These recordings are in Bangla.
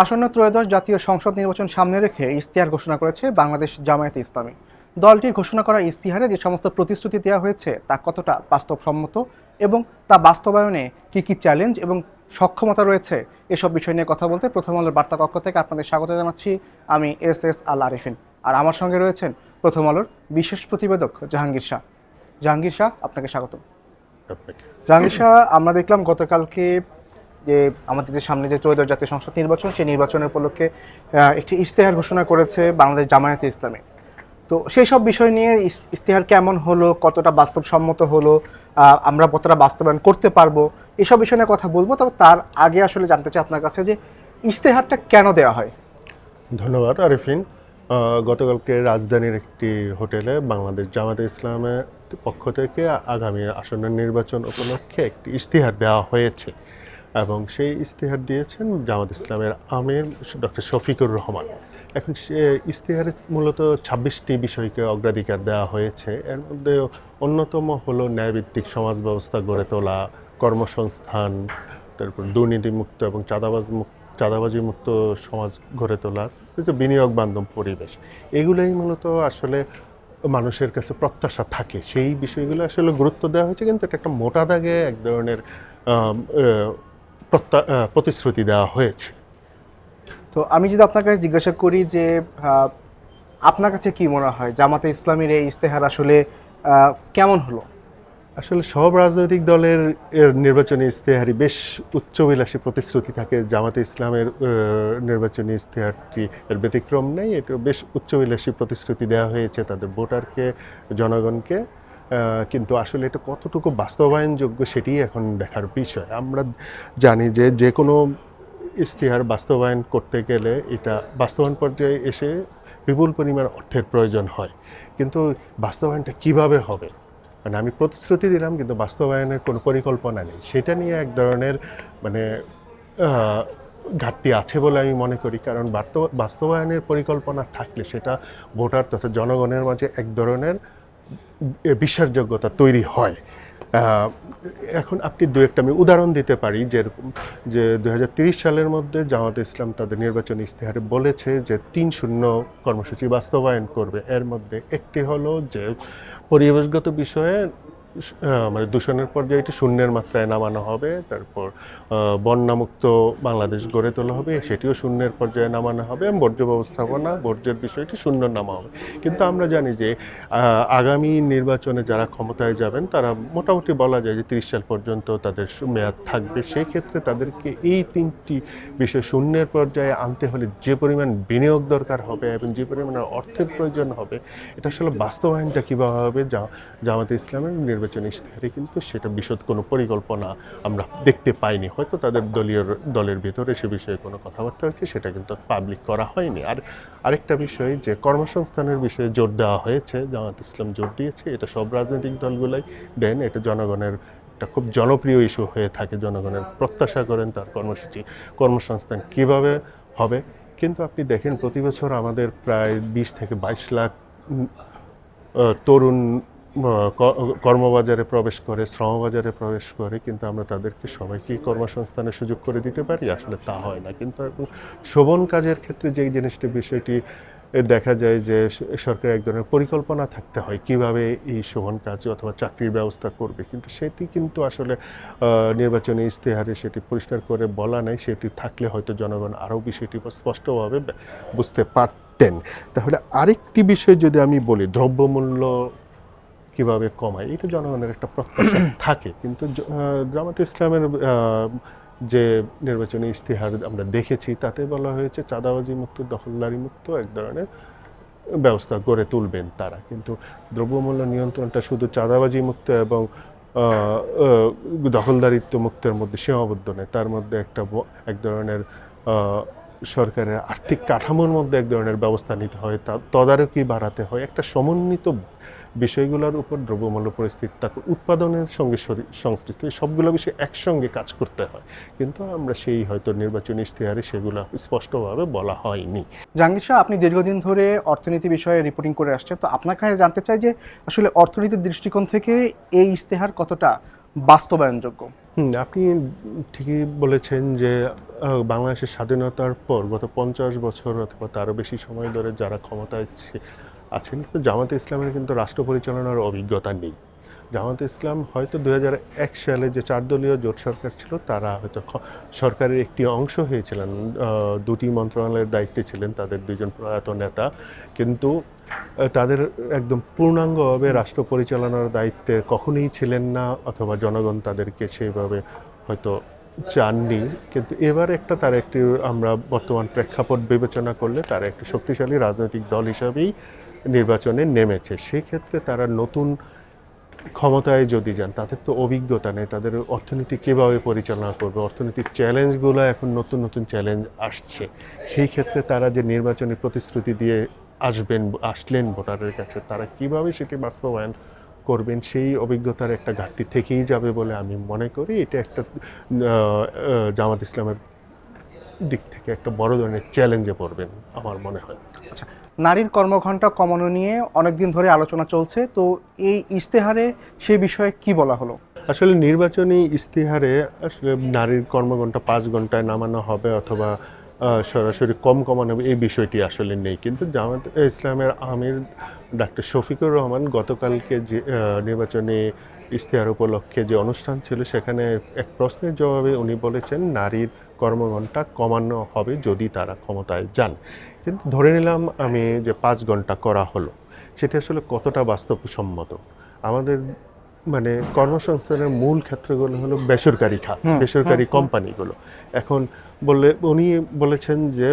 আসন্ন ত্রয়োদশ জাতীয় সংসদ নির্বাচন সামনে রেখে ইশতেহার ঘোষণা করেছে বাংলাদেশ জামায়াতে ইসলামী। দলটির ঘোষণা করা ইশতেহারে যে সমস্ত প্রতিশ্রুতি দেওয়া হয়েছে তা কতটা বাস্তবসম্মত এবং তা বাস্তবায়নে কি কি চ্যালেঞ্জ এবং সক্ষমতা রয়েছে, এসব বিষয় নিয়ে কথা বলতে প্রথম আলোর বার্তা কক্ষ থেকে আপনাদের স্বাগত জানাচ্ছি। আমি এস আল আরিফিন, আর আমার সঙ্গে রয়েছেন প্রথম আলোর বিশেষ প্রতিবেদক জাহাঙ্গীর শাহ। জাহাঙ্গীর শাহ, আপনাকে স্বাগত। জাহাঙ্গীর শাহ, আমরা দেখলাম গতকালকে যে আমাদের যে সামনে যে ত্রয়োদশ জাতীয় সংসদ নির্বাচন, সেই নির্বাচনের উপলক্ষে একটি ইশতেহার ঘোষণা করেছে বাংলাদেশ জামায়াতে ইসলামী। তো সেই সব বিষয় নিয়ে ইশতেহার কেমন হলো, কতটা বাস্তবসম্মত হলো, আমরা কতটা বাস্তবায়ন করতে পারবো, এসব বিষয় নিয়ে কথা বলবো। তবে তার আগে আসলে জানতে চাই আপনার কাছে যে ইশতেহারটা কেন দেওয়া হয়। ধন্যবাদ আরিফিন। গতকালকে রাজধানীর একটি হোটেলে বাংলাদেশ জামায়াতে ইসলামের পক্ষ থেকে আগামী আসন্ন নির্বাচন উপলক্ষে একটি ইশতেহার দেওয়া হয়েছে এবং সেই ইশতেহার দিয়েছেন জামায়াত ইসলামের আমির ডক্টর শফিকুর রহমান। এখন সে ইশতেহারে মূলত 26টি বিষয়কে অগ্রাধিকার দেওয়া হয়েছে। এর মধ্যে অন্যতম হলো ন্যায়ভিত্তিক সমাজ ব্যবস্থা গড়ে তোলা, কর্মসংস্থান, তারপর দুর্নীতিমুক্ত এবং চাঁদাবাজি মুক্ত সমাজ গড়ে তোলার যে বিনিয়োগ বান্ধব পরিবেশ। এগুলোই মূলত আসলে মানুষের কাছে প্রত্যাশা থাকে, সেই বিষয়গুলো আসলে গুরুত্ব দেওয়া হয়েছে। কিন্তু এটা একটা মোটা দাগে এক ধরনের প্রতিশ্রুতি দেওয়া হয়েছে। তো আমি যদি আপনার কাছে জিজ্ঞাসা করি যে আপনার কাছে কি মনে হয় জামাতে ইসলামীর এই ইশতেহার আসলে কেমন হলো? আসলে সব রাজনৈতিক দলের নির্বাচনী ইশতেহারই বেশ উচ্চবিলাসী প্রতিশ্রুতি থাকে। জামাতে ইসলামের নির্বাচনী ইশতেহারটি এর ব্যতিক্রম নেই। এটা বেশ উচ্চবিলাসী প্রতিশ্রুতি দেওয়া হয়েছে তাদের ভোটারকে, জনগণকে। কিন্তু আসলে এটা কতটুকু বাস্তবায়নযোগ্য সেটি এখন দেখার বিষয়। আমরা জানি যে যে কোনো ইশতেহার বাস্তবায়ন করতে গেলে এটা বাস্তবায়ন পর্যায়ে এসে বিপুল পরিমাণ অর্থের প্রয়োজন হয়। কিন্তু বাস্তবায়নটা কিভাবে হবে, মানে আমি প্রতিশ্রুতি দিলাম কিন্তু বাস্তবায়নের কোনো পরিকল্পনা নেই, সেটা নিয়ে এক ধরনের মানে ঘাটতি আছে বলে আমি মনে করি। কারণ বাস্তবায়নের পরিকল্পনা থাকলে সেটা ভোটার তথা জনগণের মাঝে এক ধরনের বিশ্বাসযোগ্যতা তৈরি হয়। এখন আপনি দু একটা আমি উদাহরণ দিতে পারি, যেরকম যে 2030 সালের মধ্যে জামাতে ইসলাম তাদের নির্বাচনী ইশতেহারে বলেছে যে 3-0 কর্মসূচি বাস্তবায়ন করবে। এর মধ্যে একটি হলো যে পরিবেশগত বিষয়ে মানে দূষণের পর্যায়টি শূন্যের মাত্রায় নামানো হবে। তারপর বন্যামুক্ত বাংলাদেশ গড়ে তোলা হবে, সেটিও শূন্যের পর্যায়ে নামানো হবে। এবং বর্জ্য ব্যবস্থাপনা, বর্জ্যের বিষয়টি শূন্য নামা হবে। কিন্তু আমরা জানি যে আগামী নির্বাচনে যারা ক্ষমতায় যাবেন তারা মোটামুটি বলা যায় যে 30 সাল পর্যন্ত তাদের মেয়াদ থাকবে। সেই ক্ষেত্রে তাদেরকে এই 3টি বিষয় শূন্যের পর্যায়ে আনতে হলে যে পরিমাণ বিনিয়োগ দরকার হবে এবং যে পরিমাণ অর্থের প্রয়োজন হবে, এটা আসলে বাস্তবায়নটা কীভাবে হবে জামাতে ইসলামের নির্বাচনী ইশতেহারে কিন্তু সেটা বিশদ কোনো পরিকল্পনা আমরা দেখতে পাইনি। হয়তো তাদের দলের ভিতরে সে বিষয়ে কোনো কথাবার্তা হয়েছে, সেটা কিন্তু পাবলিক করা হয়নি। আর আরেকটা বিষয় যে কর্মসংস্থানের বিষয়ে জোর দেওয়া হয়েছে, জামাত ইসলাম জোর দিয়েছে, এটা সব রাজনৈতিক দলগুলাই দেন। এটা জনগণের একটা খুব জনপ্রিয় ইস্যু হয়ে থাকে। জনগণের প্রত্যাশা করেন তার কর্মসংস্থান কিভাবে হবে। কিন্তু আপনি দেখেন প্রতি বছর আমাদের প্রায় 20 থেকে 22 লাখ তরুণ কর্মবাজারে প্রবেশ করে, শ্রমবাজারে প্রবেশ করে, কিন্তু আমরা তাদেরকে সবাইকে কর্মসংস্থানের সুযোগ করে দিতে পারি? আসলে তা হয় না। কিন্তু শোভন কাজের ক্ষেত্রে যেই বিষয়টি দেখা যায় যে সরকারের এক ধরনের পরিকল্পনা থাকতে হয় কিভাবে এই শোভন কাজ অথবা চাকরির ব্যবস্থা করবে, কিন্তু সেটি কিন্তু আসলে নির্বাচনী ইশতেহারে সেটি পরিষ্কার করে বলা নাই। সেটি থাকলে হয়তো জনগণ আরও বিষয়টি স্পষ্টভাবে বুঝতে পারতেন। তাহলে আরেকটি বিষয় যদি আমি বলি, দ্রব্যমূল্য কিভাবে কমায়, এটা জনগণের একটা প্রত্যাশা থাকে। কিন্তু জামাতে ইসলামের যে নির্বাচনী ইশতেহার আমরা দেখেছি তাতে বলা হয়েছে চাঁদাবাজি মুক্ত, দখলদারি মুক্ত এক ধরনের ব্যবস্থা গড়ে তুলবেন তারা। কিন্তু দ্রব্যমূল্য নিয়ন্ত্রণটা শুধু চাঁদাবাজি মুক্ত এবং দখলদারিত্ব মুক্তের মধ্যে সীমাবদ্ধ নয়, তার মধ্যে এক ধরনের সরকারের আর্থিক কাঠামোর মধ্যে এক ধরনের ব্যবস্থা নিতে হয়, তদারকি বাড়াতে হয়। একটা সমন্বিত বিষয়গুলোর উপর দ্রব্যমূল্য পরিস্থিতি, তারপর উৎপাদনের সঙ্গে সংশ্লিষ্ট সবগুলো বিষয় একসঙ্গে কাজ করতে হয়। কিন্তু আমরা সেই হয়তো নির্বাচনী ইশতেহারে সেগুলো স্পষ্টভাবে বলা হয়নি। জাহাঙ্গীর শাহ, আপনি দীর্ঘদিন ধরে অর্থনীতি বিষয়ে রিপোর্টিং করে আসছেন, তো আপনার কাছে জানতে চাই যে আসলে অর্থনীতির দৃষ্টিকোণ থেকে এই ইশতেহার কতটা বাস্তবায়নযোগ্য? আপনি ঠিকই বলেছেন যে বাংলাদেশের স্বাধীনতার পর গত 50 বছর অথবা তারও বেশি সময় ধরে যারা ক্ষমতায় আছেন, কিন্তু জামাতে ইসলামের কিন্তু রাষ্ট্র পরিচালনার অভিজ্ঞতা নেই। জামাতে ইসলাম হয়তো 2001 সালে যে 4 দলীয় জোট সরকার ছিল, তারা হয়তো সরকারের একটি অংশ হয়েছিলেন। দুটি মন্ত্রণালয়ের দায়িত্বে ছিলেন তাদের দুইজন প্রয়াত নেতা, কিন্তু তাদের একদম পূর্ণাঙ্গভাবে রাষ্ট্র পরিচালনার দায়িত্বে কখনোই ছিলেন না, অথবা জনগণ তাদেরকে সেইভাবে হয়তো চাননি। কিন্তু এবার তার একটি আমরা বর্তমান প্রেক্ষাপট বিবেচনা করলে তারা একটি শক্তিশালী রাজনৈতিক দল হিসাবেই নির্বাচনে নেমেছে। সেই ক্ষেত্রে তারা নতুন ক্ষমতায় যদি যান, তাদের তো অভিজ্ঞতা নেই, তাদের অর্থনীতি কীভাবে পরিচালনা করবে, অর্থনীতির চ্যালেঞ্জগুলো এখন নতুন নতুন চ্যালেঞ্জ আসছে। সেই ক্ষেত্রে তারা যে নির্বাচনী প্রতিশ্রুতি দিয়ে আসলেন ভোটারের কাছে, তারা কিভাবে সেটি বাস্তবায়ন করবেন সেই অভিজ্ঞতার একটা ঘাটতি থেকেই যাবে বলে আমি মনে করি। এটা একটা জামাত ইসলামের দিক থেকে একটা বড় ধরনের চ্যালেঞ্জে পড়বেন আমার মনে হয়। আচ্ছা, নারীর কর্মঘণ্টা কমানো নিয়ে অনেকদিন ধরে আলোচনা চলছে, তো এই ইশতেহারে সে বিষয়ে কি বলা হলো? আসলে নির্বাচনী ইশতেহারে আসলে নারীর কর্মঘণ্টা 5 ঘন্টায় নামানো হবে অথবা সরাসরি কমানো হবে, এই বিষয়টি আসলে নেই। কিন্তু জামাত ইসলামের আমির ডাক্তার শফিকুর রহমান গতকালকে যে নির্বাচনী ইশতেহার উপলক্ষে যে অনুষ্ঠান ছিল, সেখানে এক প্রশ্নের জবাবে উনি বলেছেন নারীর কর্মঘণ্টা কমানো হবে যদি তারা ক্ষমতায় যান। কিন্তু ধরে নিলাম আমি যে 5 ঘন্টা করা হলো, সেটা আসলে কতটা বাস্তবসম্মত? আমাদের মানে কর্মসংস্থানের মূল ক্ষেত্রগুলো হলো বেসরকারি কোম্পানিগুলো। এখন উনি বলেছেন যে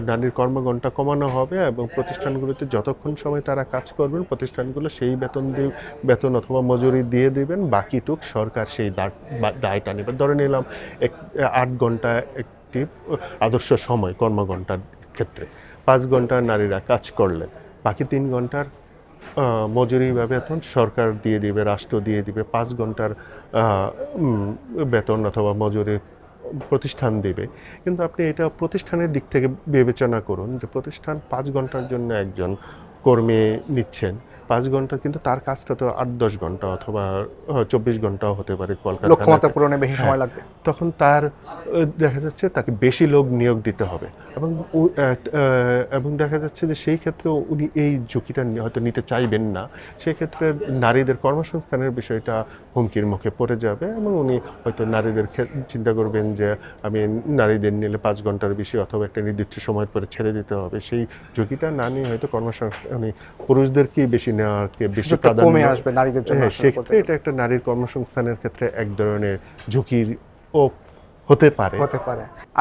নারীর কর্মঘণ্টা কমানো হবে এবং প্রতিষ্ঠানগুলোতে যতক্ষণ সময় তারা কাজ করবেন প্রতিষ্ঠানগুলো সেই বেতন অথবা মজুরি দিয়ে দিবেন, বাকিটুক সরকার সেই দায়টা নেবে। ধরে নিলাম 8 ঘন্টা একটি আদর্শ সময় কর্মঘণ্টার ক্ষেত্রে, 5 ঘন্টা নারীরা কাজ করলেন, বাকি 3 ঘন্টার মজুরি বা বেতন সরকার দিয়ে দিবে, রাষ্ট্র দিয়ে দিবে। 5 ঘন্টার বেতন অথবা মজুরি প্রতিষ্ঠান দিবে। কিন্তু আপনি এটা প্রতিষ্ঠানের দিক থেকে বিবেচনা করুন যে প্রতিষ্ঠান 5 ঘন্টার জন্য একজন কর্মী নিচ্ছেন, 5 ঘন্টা, কিন্তু তার কাজটা তো 8-10 ঘন্টা অথবা 24 ঘন্টাও হতে পারে। লক্ষ্যমাত্রা পূরণে বেশি সময় লাগবে। তখন তার দেখা যাচ্ছে তাকে বেশি লোক নিয়োগ দিতে হবে এবং দেখা যাচ্ছে যে সেই ক্ষেত্রে উনি এই ঝুঁকিটা হয়তো নিতে চাইবেন না। সেই ক্ষেত্রে নারীদের কর্মসংস্থানের বিষয়টা হুমকির মুখে পড়ে যাবে এবং উনি হয়তো নারীদের চিন্তা করবেন যে আমি নারীদের নিলে 5 ঘন্টার বেশি অথবা একটা নির্দিষ্ট সময়ের পরে ছেড়ে দিতে হবে। সেই ঝুঁকিটা না নিয়ে হয়তো উনি পুরুষদেরকেই বেশি নেওয়াকে বেশি প্রাধান্য আসবে নারীদের জন্য। সেক্ষেত্রে এটা একটা নারীর কর্মসংস্থানের ক্ষেত্রে এক ধরনের ঝুঁকির ও হতে পারে।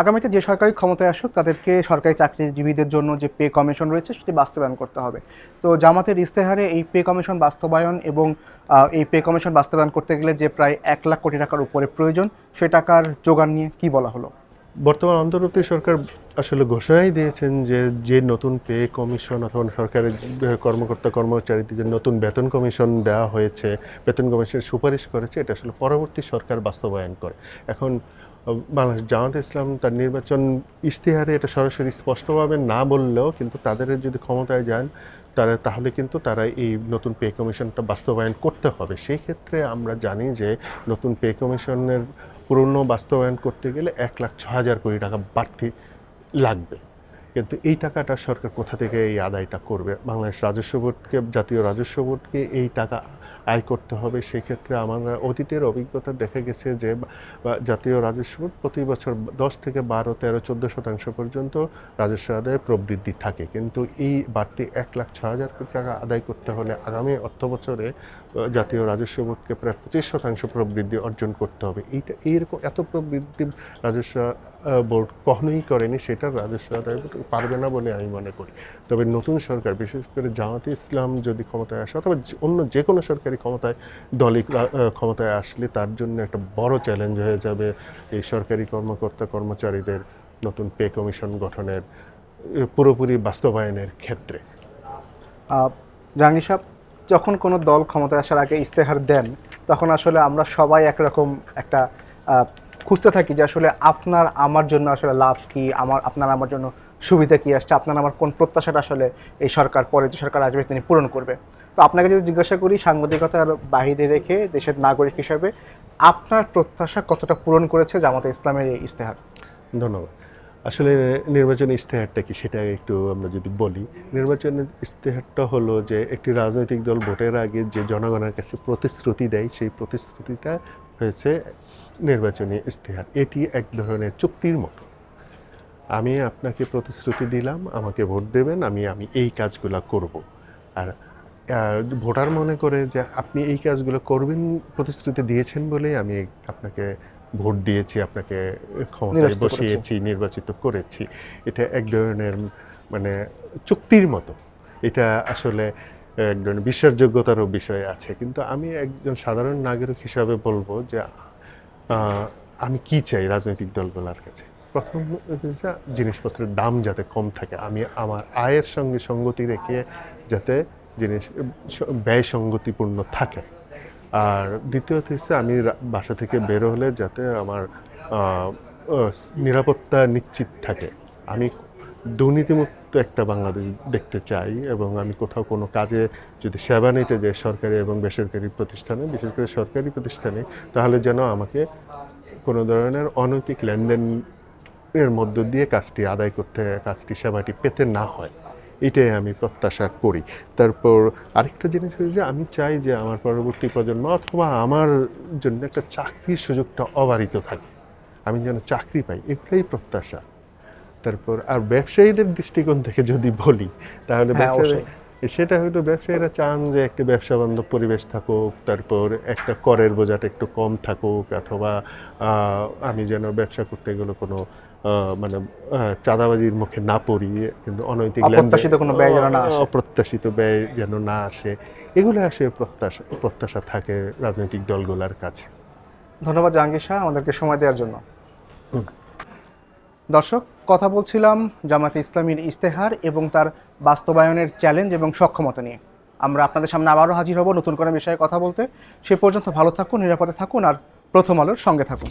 আগামীতে যে সরকারি ক্ষমতায় আসুক তাদেরকে সরকারি চাকরিজীবীদের জন্য যে পে কমিশন রয়েছে সেটি বাস্তবায়ন করতে হবে। তো জামাতের ইশতেহারে এই পে কমিশন বাস্তবায়ন এবং এই পে কমিশন বাস্তবায়ন করতে গেলে যে প্রায় 1 লাখ কোটি টাকার উপরে প্রয়োজন, সে টাকার জোগাড় নিয়ে কি বলা হলো? বর্তমান অন্তর্বর্তী সরকার আসলে ঘোষণাই দিয়েছেন যে নতুন পে কমিশন অথবা সরকারের কর্মকর্তা কর্মচারীদের যে নতুন বেতন কমিশন দেওয়া হয়েছে, বেতন কমিশন সুপারিশ করেছে, এটা আসলে পরবর্তী সরকার বাস্তবায়ন করে। এখন বাংলাদেশ জামাত ইসলাম তার নির্বাচন ইশতেহারে এটা সরাসরি স্পষ্টভাবে না বললেও, কিন্তু তাদের যদি ক্ষমতায় যান তাহলে কিন্তু তারা এই নতুন পে কমিশনটা বাস্তবায়ন করতে হবে। সেই ক্ষেত্রে আমরা জানি যে নতুন পে কমিশনের পুরনো বাস্তবায়ন করতে গেলে 1,06,000 কোটি টাকা বাড়তি লাগবে। কিন্তু এই টাকাটা সরকার কোথা থেকে এই আদায়টা করবে? বাংলাদেশ রাজস্ব বোর্ডকে, জাতীয় রাজস্ব বোর্ডকে এই টাকা আয় করতে হবে। সেই ক্ষেত্রে আমরা অতীতের অভিজ্ঞতা দেখা গেছে যে জাতীয় রাজস্ব বোর্ড প্রতি বছর 10 থেকে 12, 13, 14% পর্যন্ত রাজস্ব আদায়ে প্রবৃদ্ধি থাকে। কিন্তু এই বাড়তি 1,06,000 কোটি টাকা আদায় করতে হলে আগামী অর্থ বছরে জাতীয় রাজস্ব বোর্ডকে প্রায় 25% প্রবৃদ্ধি অর্জন করতে হবে। এইরকম এত প্রবৃদ্ধি রাজস্ব বোর্ড কখনোই করেনি, সেটা রাজস্ব আদায় পারবে না বলে আমি মনে করি। তবে নতুন সরকার, বিশেষ করে জামাতে ইসলাম যদি ক্ষমতায় আসে অথবা অন্য যে কোনো সরকারি দলই ক্ষমতায় আসলে তার জন্য একটা বড় চ্যালেঞ্জ হয়ে যাবে এই সরকারি কর্মকর্তা কর্মচারীদের নতুন পে কমিশন গঠনের পুরোপুরি বাস্তবায়নের ক্ষেত্রে। জাহাঙ্গীর সাহেব, যখন কোনো দল ক্ষমতায় আসার আগে ইশতেহার দেন, তখন আসলে আমরা সবাই একরকম একটা খুঁজতে থাকি যে আসলে আপনার আমার জন্য আসলে লাভ কি, আপনার আমার জন্য সুবিধা কি আসছে, আপনার আমার কোন প্রত্যাশাটা আসলে এই সরকার, পরে যে সরকার আসবে তিনি পূরণ করবে। তো আপনাকে যদি জিজ্ঞাসা করি, সাংবাদিকতার বাহিরে রেখে দেশের নাগরিক হিসেবে আপনার প্রত্যাশা কতটা পূরণ করেছে জামাতে ইসলামের এই ইস্তেহার? ধন্যবাদ। আসলে নির্বাচনী ইশতেহারটা কি সেটা একটু আমরা যদি বলি, নির্বাচনের ইশতেহারটা হলো যে একটি রাজনৈতিক দল ভোটের আগে যে জনগণের কাছে প্রতিশ্রুতি দেয়, সেই প্রতিশ্রুতিটা হয়েছে নির্বাচনী ইশতেহার। এটি এক ধরনের চুক্তির মতো। আমি আপনাকে প্রতিশ্রুতি দিলাম, আমাকে ভোট দেবেন, আমি এই কাজগুলো করব। আর ভোটার মনে করে যে আপনি এই কাজগুলো করবেন, প্রতিশ্রুতি দিয়েছেন বলেই আমি আপনাকে ভোট দিয়েছি, আপনাকে ক্ষমতায় নির্বাচিত করেছি। বসিয়েছি, নির্বাচিত করেছি। এটা এক ধরনের মানে চুক্তির মতো। এটা আসলে এক ধরনের বিশ্বাসযোগ্যতারও বিষয় আছে। কিন্তু আমি একজন সাধারণ নাগরিক হিসাবে বলবো যে আমি কি চাই রাজনৈতিক দলগুলোর কাছে। প্রথম হচ্ছে জিনিসপত্রের দাম যাতে কম থাকে, আমি আমার আয়ের সঙ্গে সঙ্গতি রেখে যাতে জিনিস ব্যয় সঙ্গতিপূর্ণ থাকে। আর দ্বিতীয়ত হচ্ছে আমি বাসা থেকে বের হলে যাতে আমার নিরাপত্তা নিশ্চিত থাকে। আমি দুর্নীতিমুক্ত একটা বাংলাদেশ দেখতে চাই, এবং আমি কোথাও কোনো কাজে যদি সেবা নিতে যাই সরকারি এবং বেসরকারি প্রতিষ্ঠানে, বিশেষ করে সরকারি প্রতিষ্ঠানে, তাহলে যেন আমাকে কোনো ধরনের অনৈতিক লেনদেনের মধ্য দিয়ে কাজটি আদায় করতে, কাজটি সেবাটি পেতে না হয়, এটাই আমি প্রত্যাশা করি। তারপর আরেকটা জিনিস হচ্ছে যে আমি চাই যে আমার পরবর্তী প্রজন্ম অথবা আমার জন্য একটা চাকরির সুযোগটা অবারিত থাকে, আমি যেন চাকরি পাই, এগুলোই প্রত্যাশা। তারপর আর ব্যবসায়ীদের দৃষ্টিকোণ থেকে যদি বলি, তাহলে সেটা হয়তো ব্যবসায়ীরা চান যে একটা ব্যবসা বান্ধব পরিবেশ থাকুক, তারপর একটা করের বোঝাটা একটু কম থাকুক, অথবা আমি যেন ব্যবসা করতে গেলে কোনো মানে চাঁদাবাজির মুখে না পড়ি, কিন্তু অনৈতিক অপ্রত্যাশিত কোনো ব্যয় যেন না আসে। অপ্রত্যাশিত ব্যয় যেন না আসে, এগুলো আসলে প্রত্যাশা থাকে রাজনৈতিক দলগুলোর কাছে। ধন্যবাদ জাহাঙ্গীর শাহ আমাদেরকে সময় দেওয়ার জন্য। দর্শক, কথা বলছিলাম জামাতে ইসলামীর ইস্তেহার এবং তার বাস্তবায়নের চ্যালেঞ্জ এবং সক্ষমতা নিয়ে। আমরা আপনাদের সামনে আবারও হাজির হব নতুন কোনো বিষয়ে কথা বলতে। সে পর্যন্ত ভালো থাকুন, নিরাপদে থাকুন, আর প্রথম আলোর সঙ্গে থাকুন।